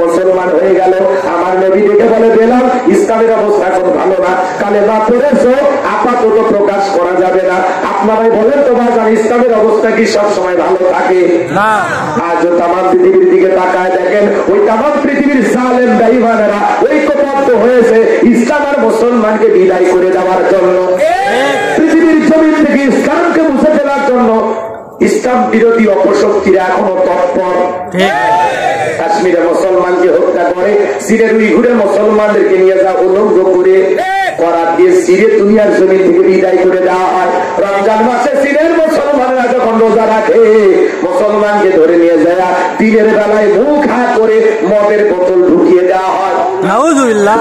মুসলমান হয়ে গেল। আমার নবী দেখে বলে, বেলাল ইসলামের অবস্থা এখন ভালো না, কালেমা পড়েছো আপাতত প্রকাশ করা যাবে না। আপনারাই বলেন তো বাজান, ইসলামের অবস্থা কি সব সময় ভালো থাকে? আজও তাম পৃথিবীর দিকে তাকায় দেখেন, ওই তাম পৃথিবীর জালেম বেঈমানেরা ঐক্যবদ্ধ হয়েছে ইসলাম আর মুসলমানকে বিদায় করে দেওয়ার জন্য, পৃথিবীর জমিন থেকে ইসলামকে মুছে ফেলার জন্য। ইসলাম বিরোধী অপশক্তিরা এখনো তৎপর। কাশ্মীরে মুসলমানকে হত্যা করে, সিরিয়ার উইঘুরে মুসলমানদেরকে নিয়ে যা উলঙ্গ করে করার দিয়ে সিরিয়া দুনিয়ার জমিন থেকে বিদায় করে দেওয়া হয়। রমজান মাসে সিরিয়ার মুসলমানরা যখন রোজা রাখে, মুসলমানকে ধরে নিয়ে যায় দিনের বেলায় মুখ হাত করে মদের বোতল ঢুকিয়ে দেওয়া হয়। নাউজুবিল্লাহ।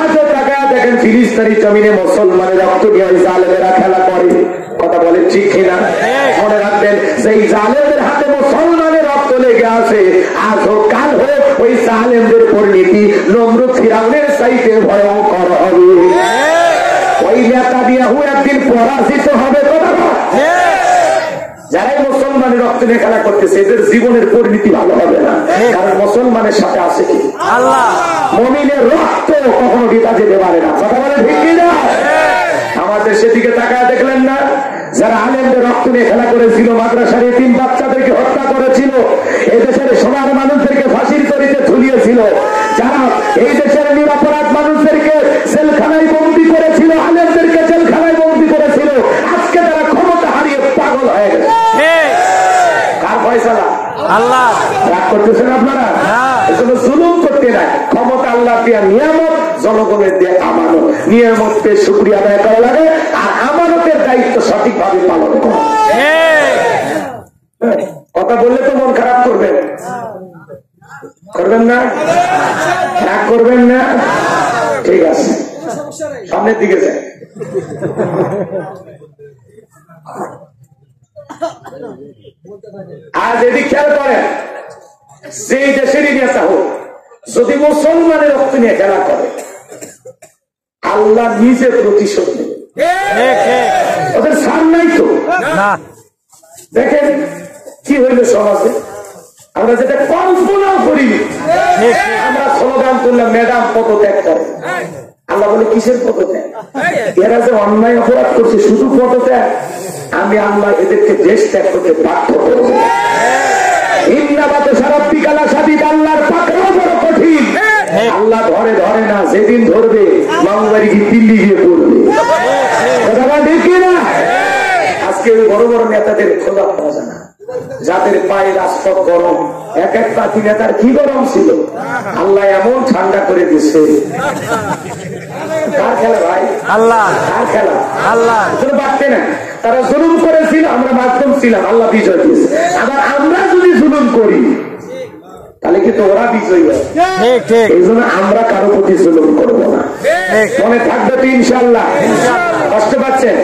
আজও টাকা দেখেন ফিলিস্তিনি জমিনে মুসলমানের রক্ত নিয়ে ওই জালেমেরা খেলা করে। কথা বলেন ঠিক কিনা? মনে রাখবেন, সেই জালেমদের হাতে মুসলমানের রক্ত লেগে আছে। আজ হোক কাল হোক, ওই জালেমদের পরিণতি নমরুদ ফিরাউনের চাইতে ভয়ঙ্কর হবে। ওই নেতানিয়াহু একদিন পরাজিত হবে। কথা যারাই মুসলমানের রক্ত নিয়ে খেলা করতেছে, এদের জীবনের পরিণতি ভালো হবে না। কারণ মুসলমানের সাথে আছে কি? আল্লাহ। মুমিনের রক্ত কখনো বিতা যেতে পারে না। কথা বলেন ঠিক কিনা? আমাদের সেদিকে তাকায় দেখলেন না, যারা আলেমদের রক্ত নিয়ে খেলা করেছিল, মাদ্রাসার এতিম বাচ্চাদেরকে হত্যা করেছিল, এই দেশের সোনার মানুষদেরকে ফাঁসির দড়িতে ঝুলিয়েছিল, যারা এই দেশের নিরপরাধ মানুষদেরকে জেলখানায় বন্দী করেছিল, আলেমদেরকে জেলখানায় বন্দী করেছিল, আজকে তারা ক্ষমতা হারিয়ে পাগল হয়ে গেছে। কার ফয়সালা? আল্লাহ। রাগ করতেছেন আপনারা? এজন্য জুলুম করতে নাই। ক্ষমতা আল্লাহ দিয়া নিয়ামত, জনগণের দিয়ে আমানত। নিয়ামতকে শুকরিয়া আদায় করা লাগে, আর আমানতের দায়িত্ব সঠিকভাবে পালন করা। কথা বললে তো মন খারাপ করবেন, করবেন না? রাগ করবেন না? ঠিক আছে, সামনের দিকে যায়। আজ এদিক খেয়াল করেন, যেই দেশেরই নেতা হোক, যদি মুসলমানের রক্ত নিয়ে খেলা করে, আল্লাহ নিজে প্রতিশোধ নেবে। ওদের সার নাই তো। দেখেন কি হইল সমাজে, আমরা যেটা কল্পনাও করিনি। আমরা স্লোগান তুললাম, ম্যাডাম পদত্যাগ করে। আল্লাহ বলে কিসের পদত্যাগ? এরা যে অন্যায় অপরাধ করছে, শুধু পদত্যাগ? আমি আল্লাহ এদেরকে দেশ ত্যাগ করতে বাধ্য করব। আল্লাহর পাকড়াও বড় কঠিন। আল্লাহ ধরে ধরে না, যেদিন ধরবে মামলারি দিল্লি গিয়ে পড়বে। দেখি না, আজকে বড় বড় নেতাদের খোঁজা পাওয়া যায় না, যাদের পায়ে রাজপথ গরম। এক এক পাতি নেতার কি গরম ছিল, আল্লাহ এমন ঠান্ডা করে দিচ্ছে। কার খেলা ভাই? আল্লাহ। কার খেলা? আল্লাহ। পারতে না, তারা জুলুম করেছিল, আমরা মাধ্যম ছিলাম, আল্লাহ বিজয় দিয়েছে। আবার আমরা যদি জুলুম করি, তাহলে কিন্তু ওরা বিজয়ী হয়। এই জন্য আমরা কারো প্রতি জুলুম করবো না। মনে থাকবে তো ইনশাল্লাহ? কষ্ট পাচ্ছেন?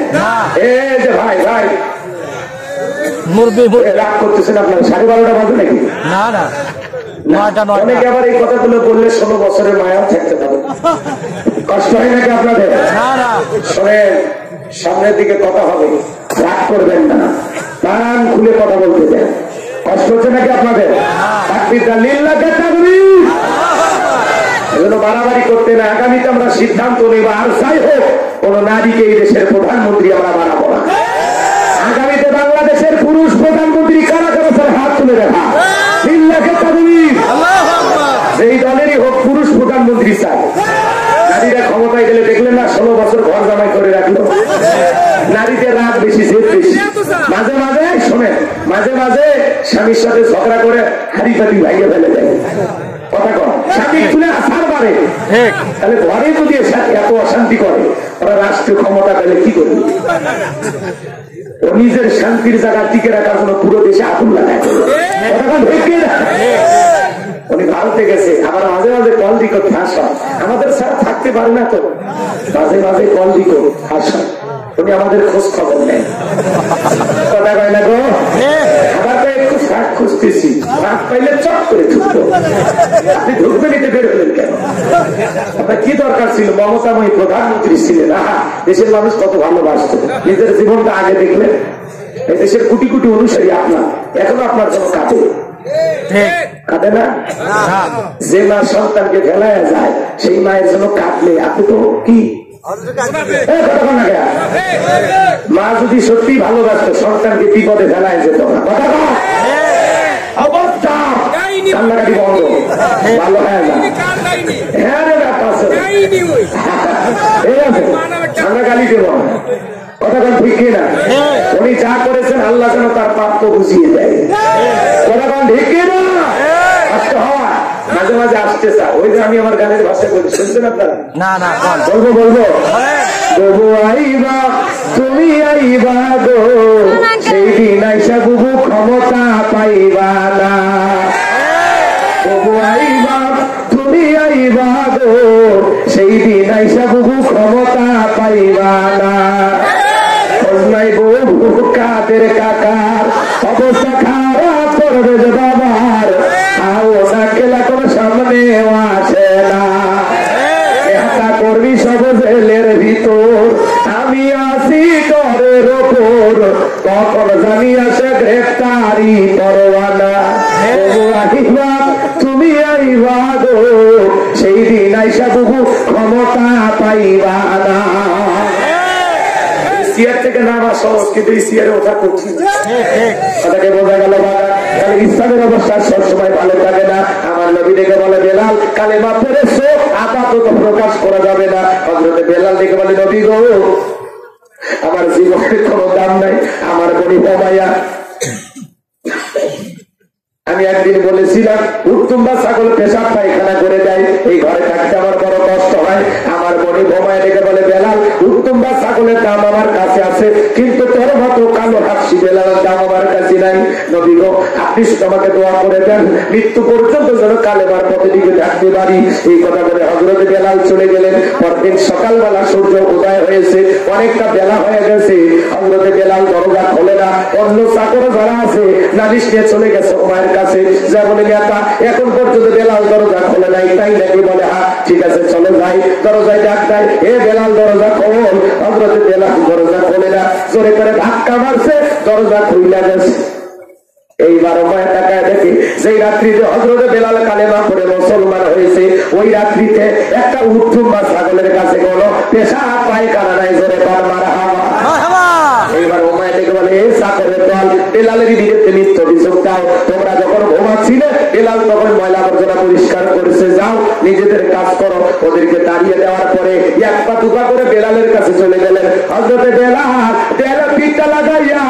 এই যে ভাই ভাই রাগ করতেছেন আপনারা, 12:30 বাজে নাকি? না না, অনেকে আবার এই কথাগুলো বললে 16 বছরের মায়াও থাকতে পারে। কষ্ট হয় নাকি আপনাদের? শোনেন, সামনের দিকে কথা হবে, রাগ করবেন না, প্রাণ খুলে কথা বলতে দেন। কষ্ট হচ্ছে নাকি আপনাদের? এজন্য বাড়াবাড়ি করতে না। আগামীতে আমরা সিদ্ধান্ত নেব, আর যাই হোক কোন নারীকে এই দেশের প্রধানমন্ত্রী আমরা বানাবো না। আগামীতে বাংলাদেশের পুরুষ প্রধানমন্ত্রী কারা কারা, স্যার হাত তুলে দেখা। যেই দলেরই হোক পুরুষ প্রধানমন্ত্রী চাই। নারীরা ক্ষমতায় গেলে দেখলেন না, 16 বছর ঘর জামাই করে রাখলো। নারীদের রাগ বেশি, জেদ বেশি। মাঝে মাঝে শোনেন, মাঝে মাঝে স্বামীর সাথে ঝগড়া করে হাড়ি পাতি ভাইয়ে ফেলে দেয়। কথা কর, স্বামী তুলে আসার পারে। তাহলে ঘরে যদি এত অশান্তি করে, ওরা রাষ্ট্রীয় ক্ষমতা পেলে কি করবে? ও নিজের শান্তির জায়গা টিকে রাখার জন্য পুরো দেশে আগুন লাগায়। উনি ভারতে গেছে, আবার মাঝে মাঝে কল দিক হাসা। আমাদের স্যার থাকতে পারে না তো, মাঝে মাঝে কল দিক হাসা। তুমি আমাদের খোঁজ খবর নেই, কথা কয় না গো। আবার তো একটু ফাঁক খুঁজতেছি, ফাঁক পাইলে চট করে ঢুকতো। আপনি ঢুকবে নিতে বের হলেন কেন? আপনার কি দরকার ছিল? মমতাময়ী প্রধানমন্ত্রী ছিলেন, দেশের মানুষ কত ভালোবাসত, নিজের জীবনটা আগে দেখলেন। এই দেশের কোটি কোটি অনুসারী আপনার, এখনো আপনার জন্য কাঁদে, কাঁদে না? যে মা সন্তানকে ফেলাইয়া যায় সেই মায়ের জন্য কাঁদলে আপনি তো কি মা যদি সত্যি ভালোবাসত সন্তানকে বিপদে ফেলায় যেত না। কথা অবস্থা কান্নাকাটি বন্ধ, ভালো হয় না। হ্যাঁ রে ব্যাপার ঠান্ডা গালি দেব, কথা কোন ঠিক কিনা? উনি যা করেছেন আল্লাহ যেন তার প্রাপ্য বুঝিয়ে দেয়, কথা কোন ঠিক কিনা? আসতে হয় মাঝে মাঝে আসতে চা, ওই যে আমি আমার গানের ভাষা বলি, শুনছেন আপনারা? না না বলবো বলবো বুবু আইবা তুমি আইবা গো, সেই দিন আইসা বুবু ক্ষমতা পাইবা না। বুবু আইবা তুমি আইবা গো, সেই দিন আইসা বুবু ক্ষমতা পাইবা না। নাই বুবু কাদের কাকার অবস্থা খারাপ করবে যে বাবার, আও না কেলা কোনো সামনে আসে না। করবি সব জেলের ভিতর, আমি আসি ঘরের ওপর, তখন জানি আসে গ্রেফতারি পরোয়ানা। আহিবা তুমি আইবা গো, সেই দিন আইসা বুবু ক্ষমতা পাইবা না। সিয়ার থেকে নামা সহজ, কিন্তু সিয়ারে ওঠা কঠিন, তাকে বোঝা গেল। ইসলামের অবস্থা সবসময় ভালো থাকে না। আমার নবী দেখে বলে বেলাল কালেমা পড়েছো, আপাতত প্রকাশ করা যাবে না। হযরতে বেলাল দেখে বলে নবী গো, আমার জীবনের কোনো দাম নাই, আমার বোন উমাইয়া। আমি একদিন বলেছিলাম উত্তম ছাগল পেশাব পায়খানা করে দেয়, এই ঘরে থাকতে আমার বড় কষ্ট হয়। আমার বোন উমাইয়া দেখে বলে বেলাল উত্তম ছাগলের দাম আমার কাছে আছে, কিন্তু তোর মতো কালো হাসি বেলালের দাম আমার কাছে নাই। নবী গো, আপনি শুধু আমাকে দোয়া করে দেন, মৃত্যু পর্যন্ত যেন কালেমার পথে দিকে থাকতে পারি। এই কথা বলে হযরতে বেলাল চলে গেলেন। পরদিন সকালবেলা সূর্য উদয় হয়েছে, অনেকটা বেলা হয়ে গেছে। হযরতে বেলাল দরজা খোলে না, অন্য চাকর যারা আছে নালিশ নিয়ে চলে গেছে উমায়ের কাছে, যা বলে নেতা এখন পর্যন্ত বেলাল দরজা খোলে নাই, তাই নাকি? বলে হ্যাঁ ঠিক আছে চলে যাই। দরজায় ডাক দেয়, এ বেলাল দরজা খোল। হযরতে বেলাল দরজা খোলে না, জোরে করে ধাক্কা মারছে, দরজা খুলে গেছে। এইবার উমাইয়া তাকায় দেখে সেই রাত্রিতে হযরতে বেলাল কালেমা পড়ে মুসলমান হয়েছে, ওই রাত্রিতে একটা উট্টুম বা ছাগলের কাছে গেল, পেশাব পায়খানা নাই, জোরে পার মারহাবা। এইবার উমাইয়া দেখে বলে এ চাকরের দল, বেলালের বিরুদ্ধে মিথ্যা অভিযোগ দাও। তোমরা যখন ঘুমাচ্ছিলে বেলাল তখন ময়লা আবর্জনা পরিষ্কার করেছে, যাও নিজেদের কাজ করো। ওদেরকে তাড়িয়ে দেওয়ার পরে এক পা দুপা করে বেলালের কাছে চলে গেলেন। হযরতে বেলাল দেয়ালে পিঠটা লাগাইয়া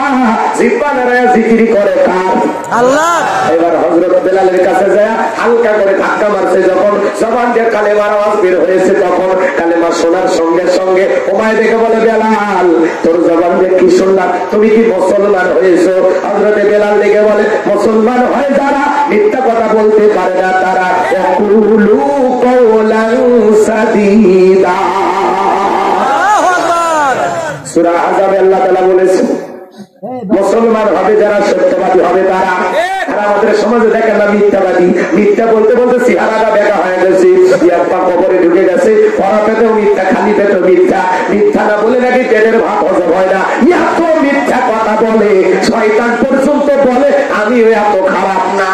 জিহ্বা নাড়াইয়া জিকির করে কার? আল্লাহ। এবার হযরত বেলালের কাছে যায় হালকা করে ধাক্কা মারছে, যখন জবান দিয়ে কালেমার আওয়াজ বের হয়েছে, তখন কালেমা শোনার সঙ্গে সঙ্গে উমাইয়া দেখে বলে বেলাল তোর জবান দিয়ে কি শুনলাম, তুমি কি মুসলমান হয়েছো? হযরতে বেলাল দেখে বলে মুসলমান হয় যারা মিথ্যা কথা বলতে পারে না তারা ইয়াকুলু কওলান সাদীদা। সূরা আহজাবে আল্লাহ তাআলা বলেছেন মুসলমান হবে যারা সত্যবাদী হবে তারা। আর আমাদের সমাজে দেখেন না মিথ্যাবাদী, মিথ্যা বলতে বলতে চেহারাটা বেকা হয়ে গেছে, ইয়াপ্পা কবরে ঢুকে গেছে, পড়া পেতেও মিথ্যা, খালি পেতেও মিথ্যা। মিথ্যা না বলে নাকি পেটের ভাত হজম হয় না, এত মিথ্যা কথা বলে শয়তান পর্যন্ত বলে আমি এত খারাপ না।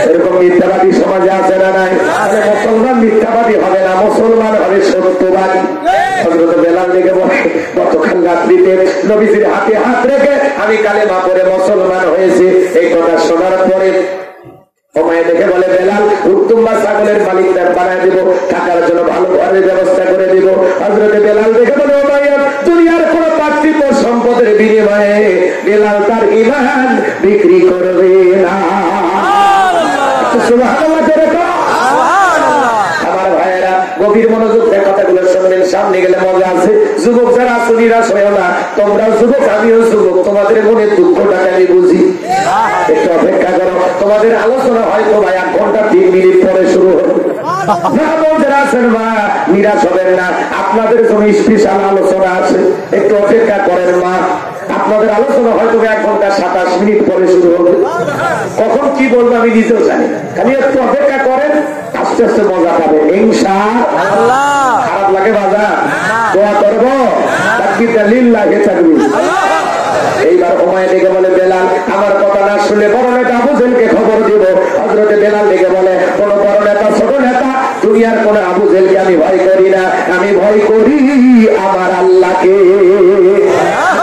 এরকম মিথ্যাবাদী সমাজে আছে না নাই? মুসলমান মিথ্যাবাদী হবে না, মুসলমান হবে সত্যবাদী। হযরত বেলাল দেখে বলে গতকাল রাত্রিতে নবীজির হাতে হাত রেখে আমি কালেমা পড়ে মুসলমান হয়েছি। এই কথা শোনার পরে উমাইয়া দেখে বলে বেলাল উত্তম বা ছাগলের মালিকদার বানায় দিব, থাকার জন্য ভালো ঘরের ব্যবস্থা করে দিব। হযরত বেলাল দেখে বলে উমাইয়া দুনিয়ার কোন পার্থিব সম্পদের বিনিময়ে বেলাল তার ঈমান বিক্রি করবে না। সুবহানাল্লাহ। আমার ভাইয়েরা গভীর মনোযোগ দিয়ে কথাগুলো শুনবেন, সামনে গেলে মজা আছে। যুবক যারা আছো নিরাশ হয়েও না, তোমরা যুবক আমিও যুবক, তোমাদের মনে দুঃখটাকে আমি বুঝি। একটু অপেক্ষা করো, তোমাদের আলোচনা হয়তো ভাই 1 ঘন্টা 3 মিনিট পরে শুরু হবে। নিরাশ হবেন না, আপনাদের জন্য স্পেশাল আলোচনা আছে, একটু অপেক্ষা করেন মা। আপনাদের আলোচনা হয়তো 1 ঘন্টা 27 মিনিট পরে শুরু হবে। কখন কি বলবো আমি নিজেও জানি না, খালি একটু অপেক্ষা করেন, আস্তে আস্তে মজা পাবেন ইনশাআল্লাহ। খারাপ লাগে বাজা? দোয়া করবো লিল্লাহি তাকবীর। এইবার উমাইয়া ডেকে বলে, বেলাল আমার কথা না শুনলে বড় নেতা আবু জেহেলকে খবর দিব। হযরতে বেলাল ডেকে বলে, কোন বড় নেতা ছোট নেতা দুনিয়ার কোন আবু জেহেলকে আমি ভয় করি না, আমি ভয় করি আমার আল্লাহকে।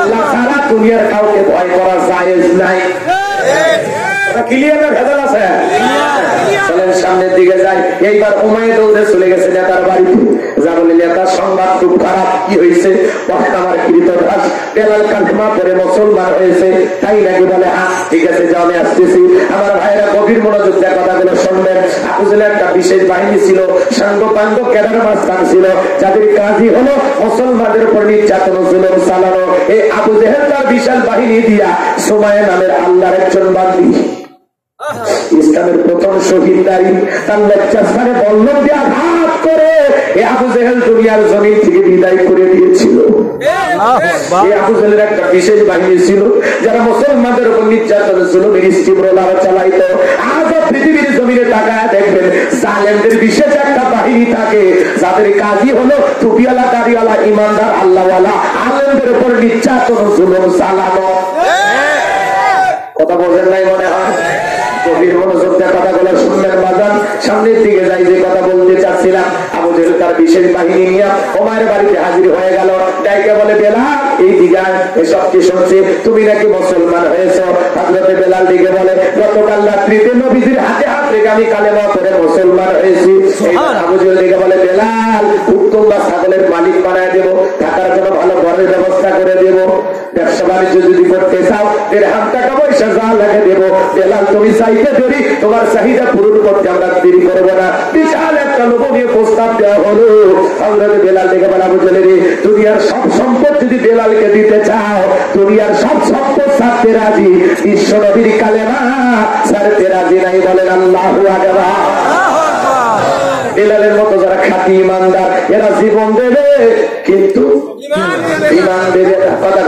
আল্লাহ ছাড়া দুনিয়ার কাউকে ভয় করা জায়েজ নাই। ক্লিয়ার না? ভেজাল আছে? চলেন সামনের দিকে যাই। এইবার উমাইয়া দৌড়ে চলে গেছে নেতার বাড়িতে। যা বলে, নেতার সংবাদ খুব খারাপ। কি হয়েছে? আমার কৃতদাস বেলাল কালেমা পড়ে মুসলমান হয়েছে। তাই নাকি? বলে হ্যাঁ ঠিক আছে, যাও আমি আসতেছি। আমার ভাইরা গভীর মনোযোগ দিয়ে কথাগুলো শুনবেন। আবু জেহেলের একটা বিশেষ বাহিনী ছিল, সাঙ্গ পাঙ্গ ক্যাডার মাস্তান ছিল, যাদের কাজই হলো মুসলমানদের উপর নির্যাতন জুলুম চালানো। এই আবু জেহেল তার বিশাল বাহিনী দিয়া সুমাইয়া নামের আল্লাহর একজন বান্দী, ইসলামের প্রথম শহীদদারি, তার লজ্জাস্থানে বল্লম দিয়ে আঘাত করে আবু জেহেল দুনিয়ার জমিন থেকে বিদায় করে দিয়েছিল। এই আবু জেহেলের একটা বিশেষ বাহিনী ছিল, যারা মুসলমানদের উপর নির্যাতন জুলুমের স্টিমরোলার চালাইতো। আজ পৃথিবীর জমিনে তাকায় দেখবেন, জালেমদের বিশেষ একটা বাহিনী থাকে, যাদের কাজই হলো টুপিওয়ালা দাড়িওয়ালা ইমানদার আল্লাহওয়ালা আলেমদের উপর নির্যাতন জুলুম চালানো। কথা বলেন নাই মনে হয়? গভীর মনোযোগ দিয়ে কথাগুলো শুনবেন বাজান। সামনের দিকে যাই, যে কথা বলতে চাচ্ছিলাম, আবু জেহেল তার বিশেষ বাহিনী নিয়ে ওমরের বাড়িতে হাজির হয়ে গেল। ডাইকে বলে, বেলাল এই দিকে এসব কি শুনছি, তুমি নাকি মুসলমান হয়েছ? হযরতে বেলাল দিকে বলে, গতকাল রাত্রিতে নবীজির হাতে হাত রেখে আমি কালেমা পড়ে মুসলমান হয়েছি। আবু জেহেল দিকে বলে, বেলাল উত্তম বা ছাগলের মালিক বানায় দেবো, থাকার জন্য ভালো ঘরের ব্যবস্থা করে দেবো, ব্যবসা বাণিজ্য যদি করতে চাও দিরহাম টাকা পয়সা যা লাগে দেবো। বেলাল তুমি চাইতে দেরি, তোমার চাহিদা পূরণ করতে আমরা দেরি করবো না। বিশাল একটা লোভনীয় প্রস্তাব দেওয়া হলো। হযরতে বেলাল থেকে বলে, আবু জেহেল দুনিয়ার সব সম্পদ যদি বেলালকে দিতে চাও, দুনিয়ার সব সম্পদ ছাড়তে রাজি, বিশ্ব নবীর কালেমা ছাড়তে রাজি নাই। বলেন আল্লাহু আকবার। বেলালের মতো যারা খাঁটি ইমানদার, এরা জীবন দেবে কিন্তু ইমান দেবে। কথা